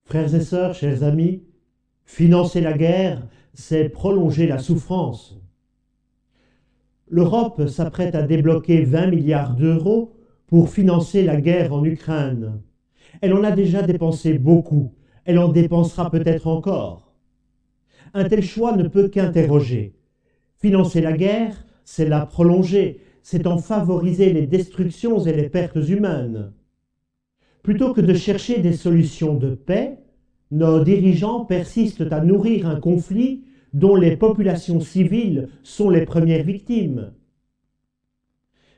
Frères et sœurs, chers amis, financer la guerre, c'est prolonger la souffrance. L'Europe s'apprête à débloquer 20 milliards d'euros pour financer la guerre en Ukraine. Elle en a déjà dépensé beaucoup, elle en dépensera peut-être encore. Un tel choix ne peut qu'interroger. Financer la guerre, c'est la prolonger, c'est en favoriser les destructions et les pertes humaines. Plutôt que de chercher des solutions de paix, nos dirigeants persistent à nourrir un conflit dont les populations civiles sont les premières victimes.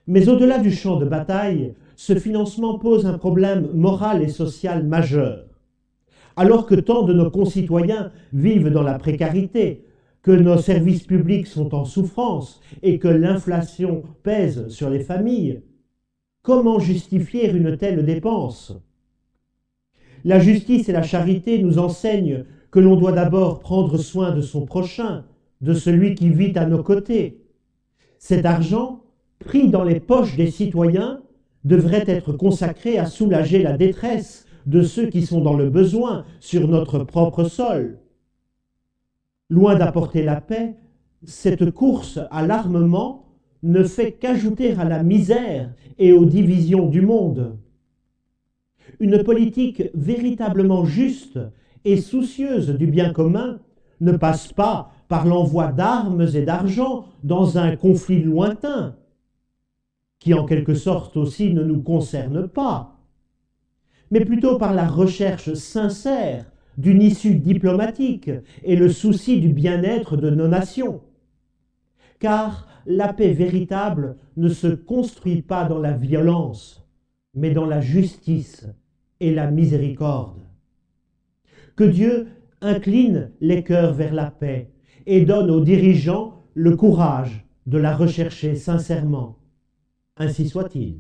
Mais au-delà du champ de bataille, ce financement pose un problème moral et social majeur. Alors que tant de nos concitoyens vivent dans la précarité, que nos services publics sont en souffrance et que l'inflation pèse sur les familles, comment justifier une telle dépense? La justice et la charité nous enseignent que l'on doit d'abord prendre soin de son prochain, de celui qui vit à nos côtés. Cet argent, pris dans les poches des citoyens, devrait être consacré à soulager la détresse de ceux qui sont dans le besoin sur notre propre sol. Loin d'apporter la paix, cette course à l'armement ne fait qu'ajouter à la misère et aux divisions du monde. Une politique véritablement juste et soucieuse du bien commun ne passe pas par l'envoi d'armes et d'argent dans un conflit lointain, qui en quelque sorte aussi ne nous concerne pas, mais plutôt par la recherche sincère d'une issue diplomatique et le souci du bien-être de nos nations. Car la paix véritable ne se construit pas dans la violence, mais dans la justice et la miséricorde. Que Dieu incline les cœurs vers la paix et donne aux dirigeants le courage de la rechercher sincèrement. Ainsi soit-il.